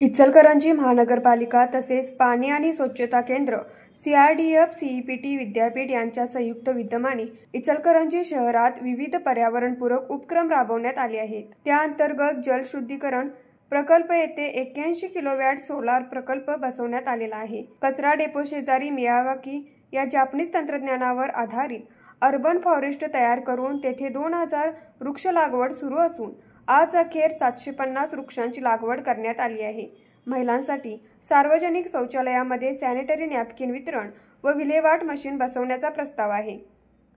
इचलकरंजी महानगरपालिका तसेच पाणी आणि स्वच्छता केंद्र, सीआरडीएफ, सीईपीटी विद्यापीठ यांच्या संयुक्त विद्यमाने इचलकरंजी शहरात विविध पर्यावरणपूरक उपक्रम राबवण्यात आले आहेत. त्या अंतर्गत जलशुद्धीकरण प्रकल्प येथे 81 किलोवॅट सोलार प्रकल्प बसवण्यात आलेला आहे. कचरा डेपो शेजारी मियावाकी या जापनीज तंत्रज्ञानावर आधारित अर्बन फॉरेस्ट तयार करून तेथे 2000 वृक्ष लागवड सुरू असून आज अखेर 750 वृक्षांची लागवड करण्यात आली आहे. महिलांसाठी सार्वजनिक शौचालयामध्ये सॅनिटरी नॅपकिन वितरण व विल्हेवाट मशीन बसवण्याचा प्रस्ताव आहे.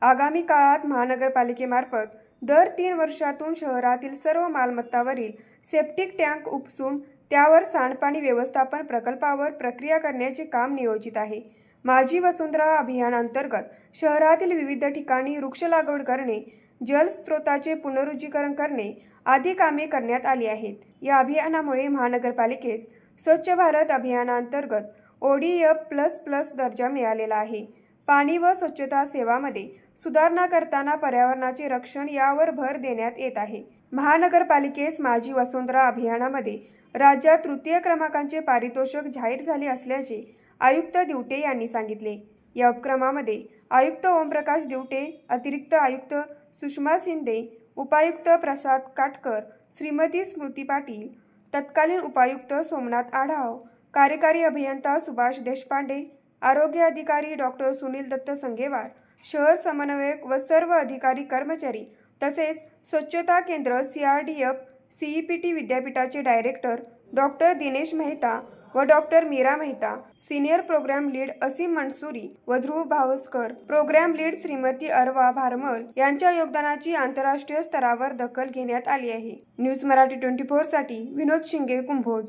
आगामी काळात महानगरपालिकेमार्फत दर 3 वर्षातून शहरातील सर्व मालमत्तावरील सेप्टिक टँक उपसून त्यावर सांडपाणी व्यवस्थापन प्रकल्पावर प्रक्रिया करण्याचे काम नियोजित आहे. माझी वसुंधरा अभियानांतर्गत शहरातील विविध ठिकाणी वृक्ष लागवड करणे, जलस्रोताचे पुनरुज्जीवन करणे आदी कामे करण्यात आली आहेत. या अभियानामुळे महानगरपालिकेस स्वच्छ भारत अभियानांतर्गत ODF++ दर्जा मिळालेला आहे. पाणी व स्वच्छता सेवामध्ये सुधारणा करताना पर्यावरणाचे रक्षण यावर भर देण्यात येत आहे. महानगरपालिकेस माझी वसुंधरा अभियानामध्ये राज्यात तृतीय क्रमांकाचे पारितोषिक जाहीर झाले असल्याचे आयुक्त दिवटे यांनी सांगितले. या उपक्रमामध्ये आयुक्त ओमप्रकाश दिवटे, अतिरिक्त आयुक्त सुषमा शिंदे, उपायुक्त प्रसाद काटकर, श्रीमती स्मृती पाटील, तत्कालीन उपायुक्त सोमनाथ आढाव, कार्यकारी अभियंता सुभाष देशपांडे, आरोग्य अधिकारी डॉ. सुनील दत्त संगेवार, शहर समन्वयक व सर्व अधिकारी कर्मचारी तसेच स्वच्छता केंद्र, सीआरडीएफ, सीईपीटी विद्यापीठाचे डायरेक्टर डॉ. दिनेश मेहता व डॉ. Meera Mehta, senior programme lead Aseem Mansuri व ध्रुव भावस्कर, प्रोग्राम लीड श्रीमती अरवा भारमल यांच्या योगदानाची आंतरराष्ट्रीय स्तरावर दखल घेण्यात आली आहे. न्यूज मराठी 24 साठी विनोद शिंगे, कुंभोज.